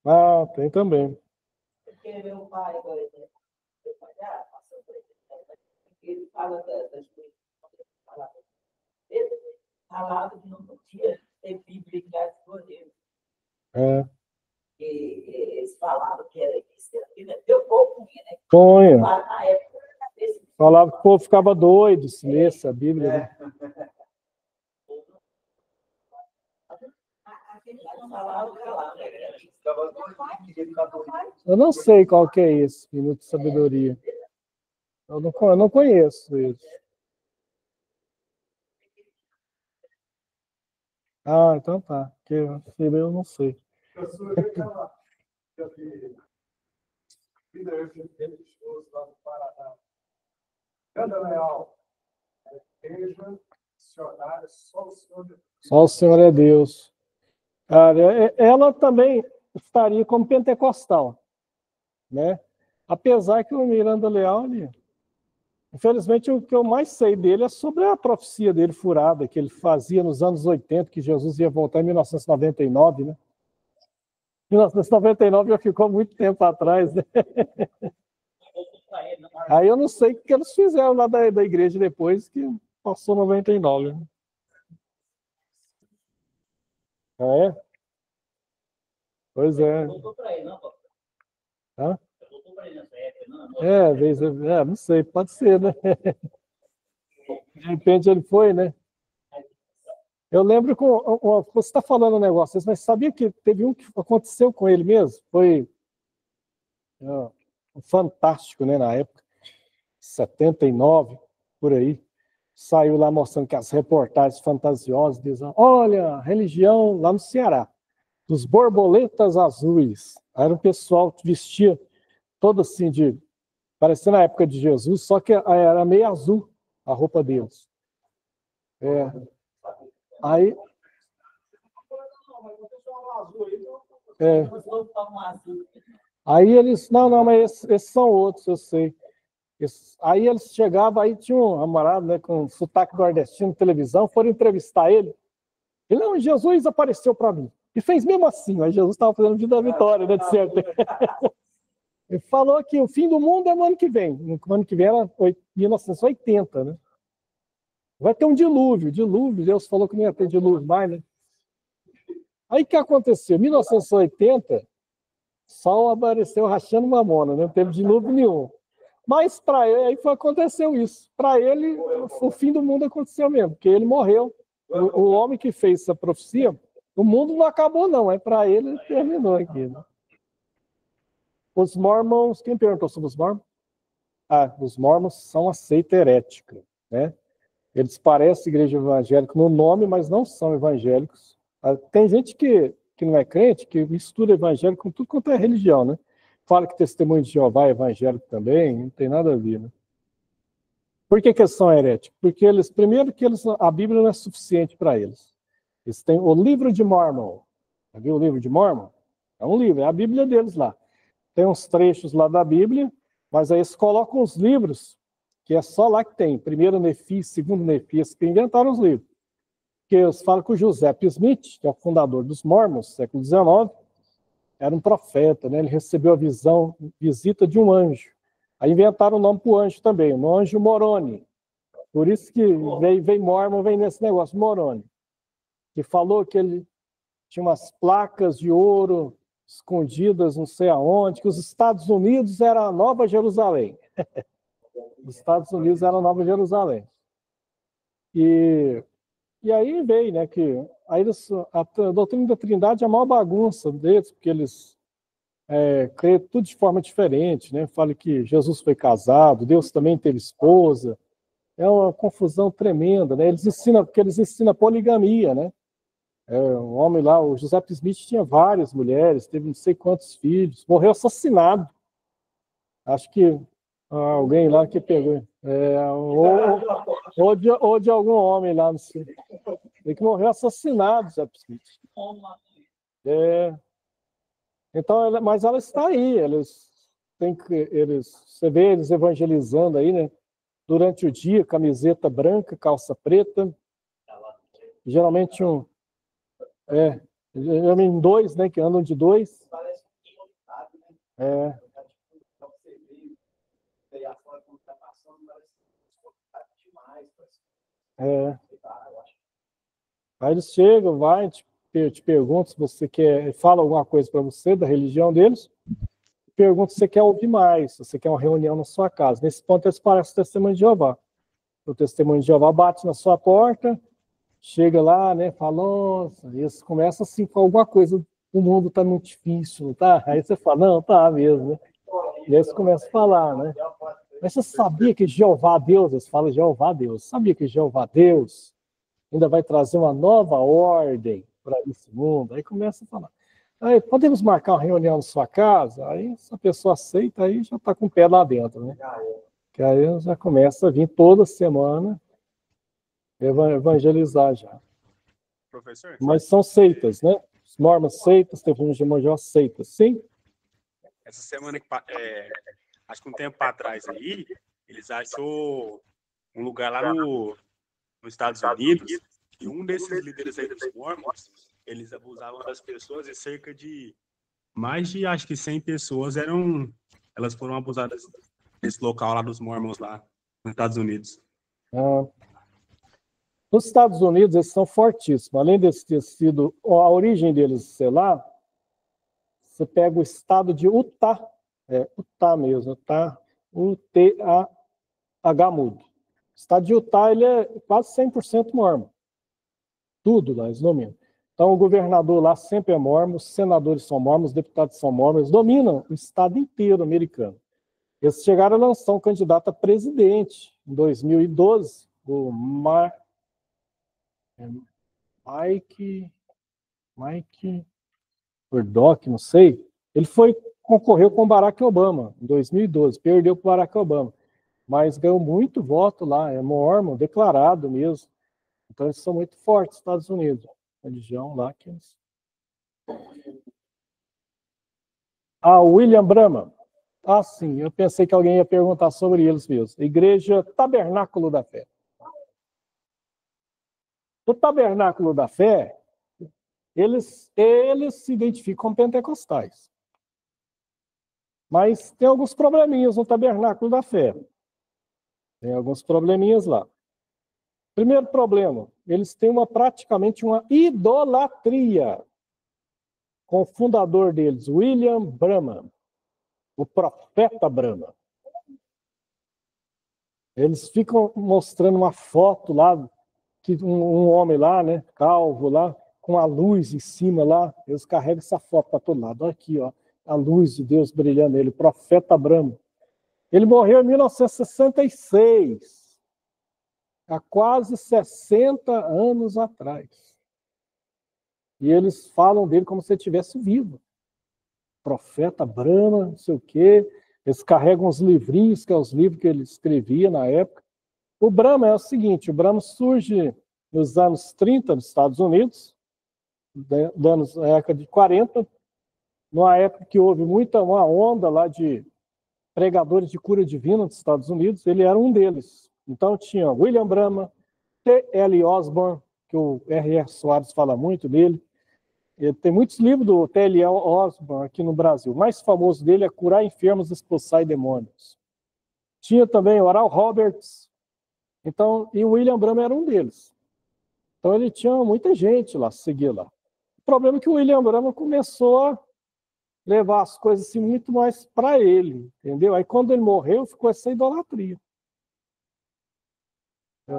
Ah, tem também. Porque meu pai, por exemplo, ele fala das coisas. Ele falava que não podia ter Bíblia em casa de Deus. Eles falavam que era isso, deu pouco, né? Sonha. Na época, Falava que o povo ficava doido se lesse a Bíblia. Né? Eu não sei qual que é esse, Minuto de Sabedoria. Eu não conheço isso. Ah, então tá. Porque eu não sei. Só o Senhor é Deus. Cara, ela também estaria como pentecostal, né? Apesar que o Miranda Leal, infelizmente, o que eu mais sei dele é sobre a profecia dele furada, que ele fazia nos anos 80, que Jesus ia voltar em 1999, né? 1999 já ficou muito tempo atrás, né? Aí eu não sei o que eles fizeram lá da igreja depois, que passou 99. Né? É? Pois é. Hã? Não sei, pode ser, né? De repente ele foi, né? Eu lembro que você está falando um negócio, mas sabia que teve um que aconteceu com ele mesmo? Foi fantástico, né? Na época, 79, por aí. Saiu lá mostrando que as reportagens fantasiosas dizem, olha, religião lá no Ceará, dos borboletas azuis. Era um pessoal que vestia todo assim parecendo a época de Jesus, só que era meio azul a roupa deles. Aí aí eles, não, mas esses são outros, eu sei. Aí eles chegavam, aí tinha um camarada, né, com sotaque nordestino na televisão, foram entrevistar ele. Ele, não, Jesus apareceu para mim. E fez mesmo assim, aí Jesus estava fazendo vida da vitória, né, de certo. Ele falou que o fim do mundo é no ano que vem. No ano que vem era 1980, né? Vai ter um dilúvio, Deus falou que não ia ter dilúvio mais, né? Aí o que aconteceu? Em 1980, Sol apareceu rachando mamona, né? Não teve dilúvio nenhum. Mas para ele, aí aconteceu isso. Para ele, o fim do mundo aconteceu mesmo, porque ele morreu. O homem que fez essa profecia, o mundo não acabou, não. Para ele terminou aqui. Né? Os Mormons, quem perguntou sobre os Mormons? Os Mormons são uma seita herética, né? Eles parecem igreja evangélica no nome, mas não são evangélicos. Tem gente que não é crente, que mistura evangélico com tudo quanto é religião, né? Fala que testemunho de Jeová é evangélico também, não tem nada a ver, né? Por que eles são heréticos? Porque primeiro que a Bíblia não é suficiente para eles. Eles têm o livro de Mormon. Já viu o livro de Mormon? É um livro, é a Bíblia deles lá. Tem uns trechos lá da Bíblia, mas aí eles colocam os livros, que é só lá que tem. Primeiro Nefi, segundo Nefi, que inventaram os livros. Porque eles falam que o Joseph Smith, que é o fundador dos Mormons, século XIX, era um profeta, né? Ele recebeu a visita de um anjo. Aí inventaram o nome para o anjo também, o anjo Moroni. Por isso que vem Mormon, vem nesse negócio, Moroni. Que falou que ele tinha umas placas de ouro escondidas não sei aonde, que os Estados Unidos era a Nova Jerusalém. Os Estados Unidos era a Nova Jerusalém. E aí veio, né, que a doutrina da Trindade é a maior bagunça deles, porque eles creem tudo de forma diferente, né? Fala que Jesus foi casado, Deus também teve esposa. É uma confusão tremenda, né? Porque eles ensinam poligamia, né? Um homem lá, o Joseph Smith tinha várias mulheres, teve não sei quantos filhos, morreu assassinado. Acho que alguém lá que pegou. Ou de algum homem lá, não sei. Ele que morreu assassinado, Joseph Smith. Então, mas ela está aí. Você vê eles evangelizando aí, né? Durante o dia, camiseta branca, calça preta. Geralmente em dois, né? Que andam de dois. Aí eles chegam, te perguntam se você quer, fala alguma coisa para você da religião deles. pergunta se você quer ouvir mais, se você quer uma reunião na sua casa. Nesse ponto, eles parecem testemunho de Jeová. O testemunho de Jeová bate na sua porta, chega lá, né, fala, nossa, eles começam assim com alguma coisa, o mundo está muito difícil, não tá? Aí você fala, não, tá mesmo, né? E aí eles começam a falar, né? Mas você sabia que Jeová Deus, eles falam Jeová Deus, sabia que Jeová Deus ainda vai trazer uma nova ordem para esse mundo? Aí começa a falar. Aí, podemos marcar uma reunião na sua casa? Aí, se a pessoa aceita, aí já está com o pé lá dentro, né? Que aí já começa a vir toda semana evangelizar já. Professor? Mas são seitas, né? Os mormons seitas, testemunhos de Jeová seitas, sim? Essa semana, acho que um tempo atrás aí, eles achou um lugar lá nos Estados Unidos, e um desses líderes aí dos mormons, eles abusavam das pessoas e cerca de mais de, acho que 100 pessoas elas foram abusadas nesse local lá dos mormons lá nos Estados Unidos. Nos Estados Unidos, eles são fortíssimos. Além de ter sido a origem deles, sei lá, você pega o estado de Utah, Utah mesmo, tá? U-T-A-H mudo. O estado de Utah, ele é quase 100% mormon. Tudo lá, eles dominam. Então, o governador lá sempre é mormon, os senadores são mormons, os deputados são mormons, eles dominam o estado inteiro americano. Eles chegaram a lançar um candidato a presidente em 2012, o Mike Murdoch, não sei. Ele concorreu com o Barack Obama em 2012, perdeu para o Barack Obama, mas ganhou muito voto lá, é mormon, declarado mesmo. Então eles são muito fortes nos Estados Unidos. A religião lá que eles... William Branham. Sim, eu pensei que alguém ia perguntar sobre eles mesmo. Igreja Tabernáculo da Fé. O Tabernáculo da Fé, eles se identificam como pentecostais. Mas tem alguns probleminhas no Tabernáculo da Fé. Tem alguns probleminhas lá. Primeiro problema, eles têm praticamente uma idolatria com o fundador deles, William Branham, o profeta Branham. Eles ficam mostrando uma foto lá, que um homem lá, né, calvo lá, com a luz em cima lá, eles carregam essa foto para todo lado. Olha aqui, ó, a luz de Deus brilhando nele, o profeta Branham. Ele morreu em 1966, há quase 60 anos atrás. E eles falam dele como se ele estivesse vivo. Profeta Branham, não sei o quê. Eles carregam os livrinhos, que é os livros que ele escrevia na época. O Branham é o seguinte, o Branham surge nos anos 30 nos Estados Unidos, da década de 40, numa época que houve uma onda lá de pregadores de cura divina nos Estados Unidos, ele era um deles. Então tinha William Branham, T.L. Osborne, que o R.R. Soares fala muito dele. Tem muitos livros do T.L. Osborne aqui no Brasil. O mais famoso dele é Curar Enfermos e Expulsar Demônios. Tinha também o Oral Roberts. Então, e o William Branham era um deles. Então ele tinha muita gente lá, seguir lá. O problema é que o William Branham começou a levar as coisas assim muito mais para ele, entendeu? Aí quando ele morreu, ficou essa idolatria. Aí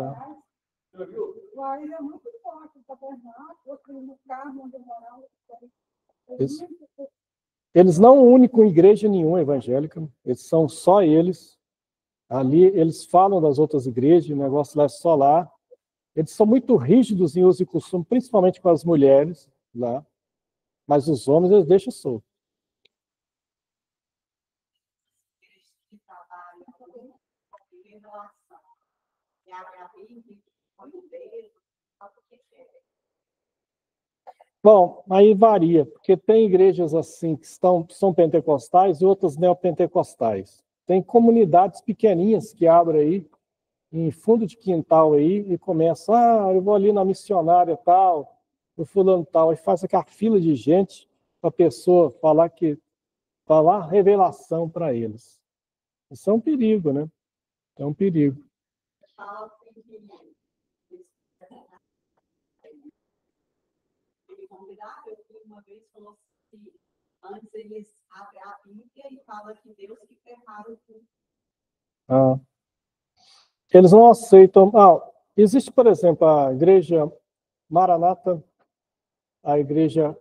é muito forte o tabernáculo, no carro onde eu morava. Eles não unem com igreja nenhuma evangélica, eles são só eles. Ali eles falam das outras igrejas, o negócio lá é só lá. Eles são muito rígidos em uso e costume, principalmente com as mulheres lá. Mas os homens eles deixam solto. Bom, aí varia, porque tem igrejas assim que são pentecostais e outras neopentecostais. Tem comunidades pequeninhas que abrem aí, em fundo de quintal aí, e começam, eu vou ali na missionária tal, no fulano tal, e faz aquela fila de gente para a pessoa falar revelação para eles. Isso é um perigo, né? É um perigo. Ele convidado, uma vez falou assim, antes eles abrem a Bíblia e falam que Deus que prepara o culto. Ah. Eles não aceitam. Existe, por exemplo, a igreja Maranata, a igreja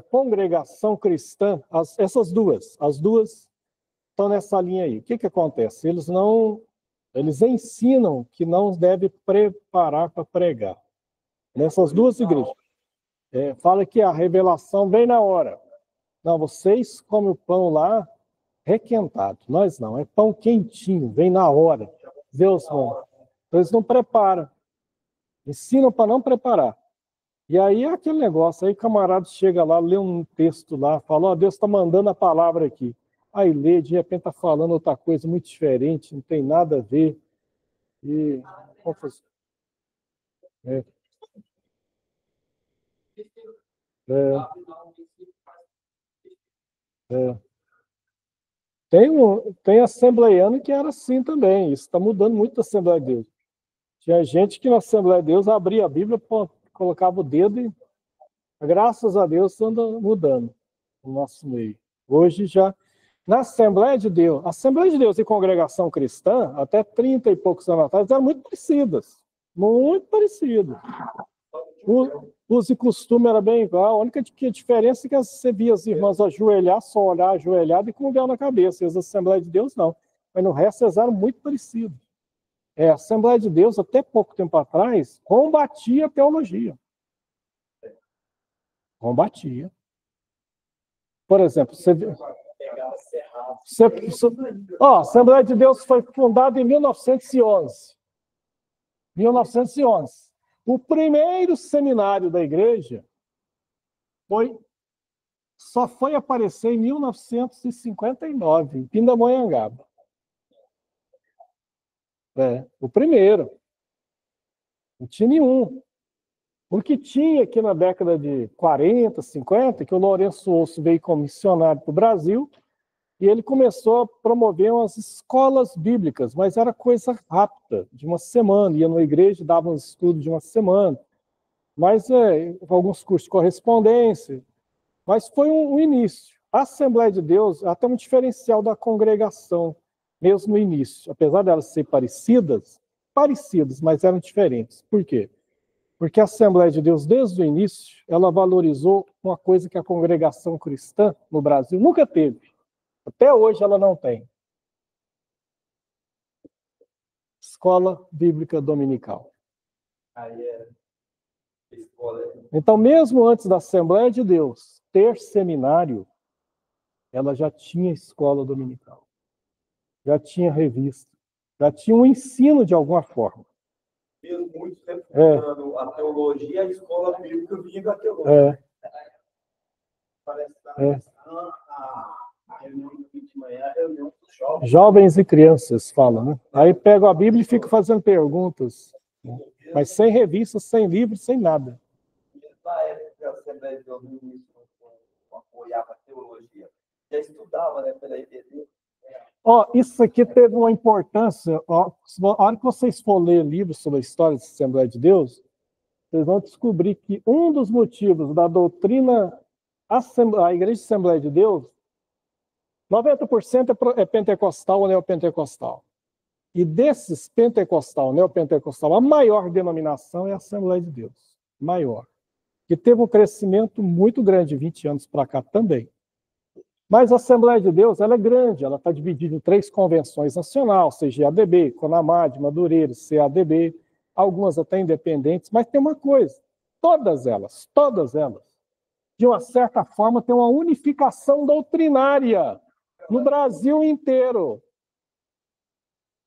Congregação Cristã, essas duas, as duas estão nessa linha aí. O que acontece? Eles ensinam que não deve preparar para pregar. Nessas duas igrejas. Fala que a revelação vem na hora. Não, vocês comem o pão lá requentado. Nós não, é pão quentinho, vem na hora. Deus não. Então eles não preparam. Ensinam para não preparar. E aí é aquele negócio, aí o camarada chega lá, lê um texto lá, fala, Deus está mandando a palavra aqui. Aí lê, de repente está falando outra coisa muito diferente, não tem nada a ver. E confusão. Tem assembleiano que era assim também. Isso está mudando muito a Assembleia de Deus. Tinha gente que na Assembleia de Deus abria a Bíblia, colocava o dedo e, graças a Deus, anda mudando no nosso meio. Hoje já, na Assembleia de Deus e Congregação Cristã, até 30 e poucos anos atrás, eram muito parecidas. Muito parecidas. O uso e costume era bem igual. A única diferença é que você via as irmãs ajoelhar, só olhar ajoelhado e com o véu na cabeça. E as Assembleias de Deus não. Mas no resto eles eram muito parecidos. A Assembleia de Deus, até pouco tempo atrás, combatia a teologia. Combatia. Por exemplo, a Assembleia de Deus foi fundada em 1911. 1911. O primeiro seminário da igreja só foi aparecer em 1959, em Pindamonhangaba. O primeiro. Não tinha nenhum. O que tinha aqui na década de 40, 50, que o Lourenço Osso veio como missionário para o Brasil, e ele começou a promover umas escolas bíblicas, mas era coisa rápida, de uma semana. Ia na igreja, dava uns estudos de uma semana. Mas alguns cursos de correspondência. Mas foi um início. A Assembleia de Deus, até um diferencial da congregação, mesmo no início. Apesar delas serem parecidas, mas eram diferentes. Por quê? Porque a Assembleia de Deus, desde o início, ela valorizou uma coisa que a congregação cristã no Brasil nunca teve. Até hoje ela não tem. Escola Bíblica Dominical. Então, mesmo antes da Assembleia de Deus ter seminário, ela já tinha escola dominical. Já tinha revista. Já tinha um ensino de alguma forma. Mesmo muito refutando a teologia e a escola bíblica vinha da teologia. Parece que a reunião de manhã, a reunião dos jovens. Jovens e crianças falam, né? Aí pegam a Bíblia e ficam fazendo perguntas. Mas sem revista, sem livro, sem nada. Na época que a Assembleia de Deus não apoiava a teologia, já estudava, né, pela IPD. Isso aqui teve uma importância. A hora que vocês for ler livros sobre a história da Assembleia de Deus, vocês vão descobrir que um dos motivos da doutrina a Igreja de Assembleia de Deus, 90% é pentecostal ou neopentecostal. E desses pentecostal, neopentecostal, a maior denominação é a Assembleia de Deus. Maior. Que teve um crescimento muito grande de 20 anos para cá também. Mas a Assembleia de Deus, ela é grande, ela está dividida em 3 convenções nacionais, CGADB, CONAMAD, Madureira, CADB, algumas até independentes, mas tem uma coisa, todas elas, de uma certa forma, tem uma unificação doutrinária no Brasil inteiro.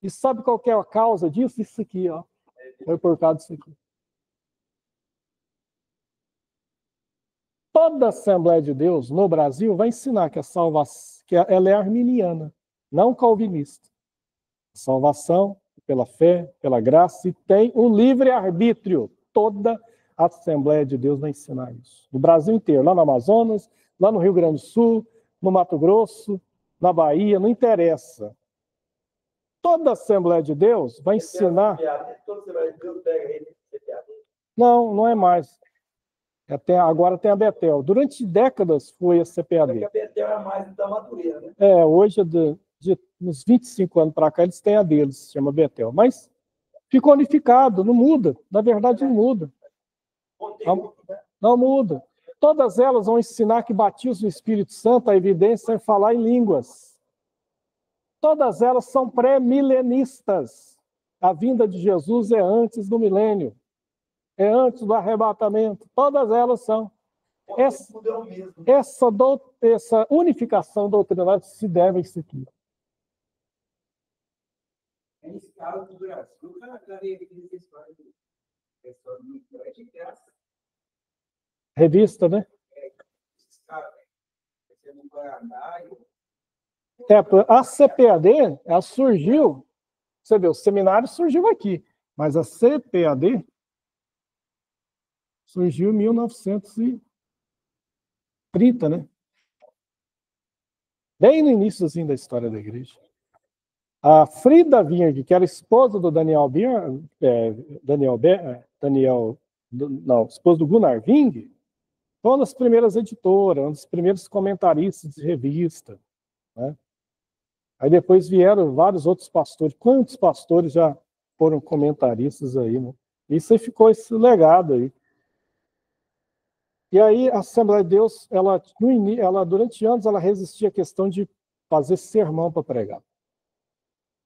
E sabe qual que é a causa disso? Isso aqui, ó. Foi por causa disso aqui. Toda a Assembleia de Deus no Brasil vai ensinar que a salvação, ela é arminiana, não calvinista. A salvação pela fé, pela graça, e tem um livre-arbítrio. Toda a Assembleia de Deus vai ensinar isso. No Brasil inteiro, lá no Amazonas, lá no Rio Grande do Sul, no Mato Grosso, na Bahia, não interessa. Toda a Assembleia de Deus vai ensinar... Não, não é mais. Agora tem a Betel. Durante décadas foi a CPAD. A Betel é mais da Madureira, né? Hoje, de uns 25 anos para cá, eles têm a deles, se chama Betel. Mas ficou unificado, não muda. Na verdade, não muda. Não muda. Todas elas vão ensinar que batismo no Espírito Santo, a evidência é falar em línguas. Todas elas são pré-milenistas. A vinda de Jesus é antes do milênio. É antes do arrebatamento. Todas elas são. Essa unificação doutrinária se deve seguir. Nesse caso do Brasil, Revista, né? A CPAD, ela surgiu, você vê, o seminário surgiu aqui, mas a CPAD surgiu em 1930, né? Bem no início da história da igreja. A Frida Vinge, que era esposa do esposa do Gunnar Vinge, foi uma das primeiras editoras, um dos primeiros comentaristas de revista, né? Aí depois vieram vários outros pastores. Quantos pastores já foram comentaristas aí, né? Isso aí ficou esse legado aí. E aí a Assembleia de Deus, ela durante anos, ela resistia à questão de fazer sermão para pregar.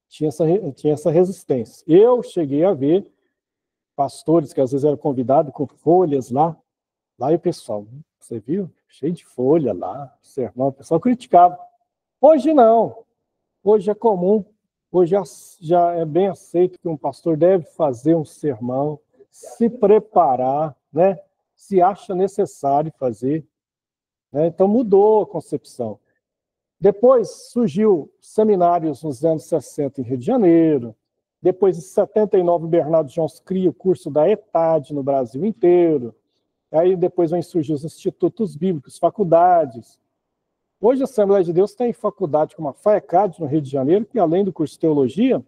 Tinha essa resistência. Eu cheguei a ver pastores que às vezes eram convidados com folhas lá e o pessoal, você viu? Cheio de folha lá, sermão, o pessoal criticava. Hoje não. Hoje é comum, hoje já é bem aceito que um pastor deve fazer um sermão, se preparar, né? Se acha necessário fazer, né? Então mudou a concepção. Depois surgiu seminários nos anos 60 em Rio de Janeiro. Depois, em 79, o Bernardo Jones cria o curso da ETAD no Brasil inteiro. Aí depois vão surgir os institutos bíblicos, faculdades. Hoje a Assembleia de Deus tem faculdade como a FAECAD no Rio de Janeiro, que além do curso de teologia,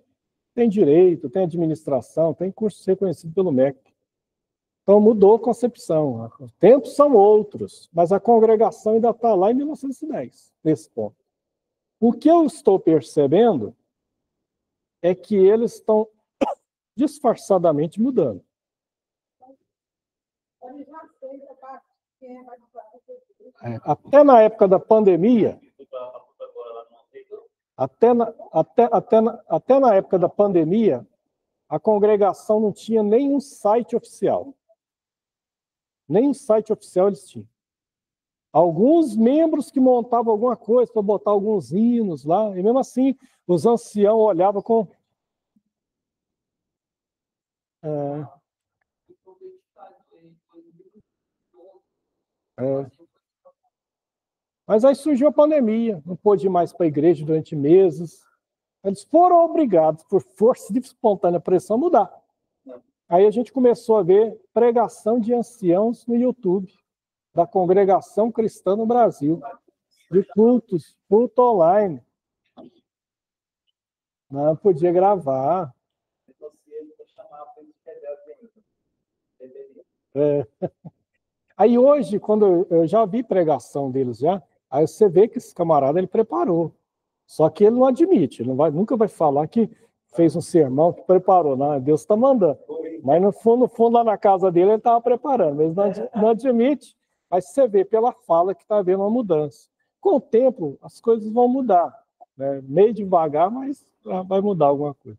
tem direito, tem administração, tem curso reconhecido pelo MEC. Então mudou a concepção. Os tempos são outros, mas a congregação ainda está lá em 1910, nesse ponto. O que eu estou percebendo é que eles estão disfarçadamente mudando. Até na época da pandemia, até na época da pandemia, a congregação não tinha nenhum site oficial. Nem site oficial eles tinham. Alguns membros que montavam alguma coisa para botar alguns hinos lá, e mesmo assim, os anciãos olhavam com... Mas aí surgiu a pandemia, não pôde ir mais para a igreja durante meses. Eles foram obrigados, por força de espontânea pressão, a mudar. Aí a gente começou a ver pregação de anciãos no YouTube, da congregação cristã no Brasil, de culto online. Não podia gravar. Aí hoje, quando eu já vi pregação deles já, aí você vê que esse camarada ele preparou. Só que ele não admite, ele nunca vai falar que fez um sermão, que preparou. Não, Deus está mandando. Mas no fundo, lá na casa dele, ele estava preparando. Ele não admite, mas você vê pela fala que está havendo uma mudança. Com o tempo, as coisas vão mudar, né? Meio devagar, mas vai mudar alguma coisa.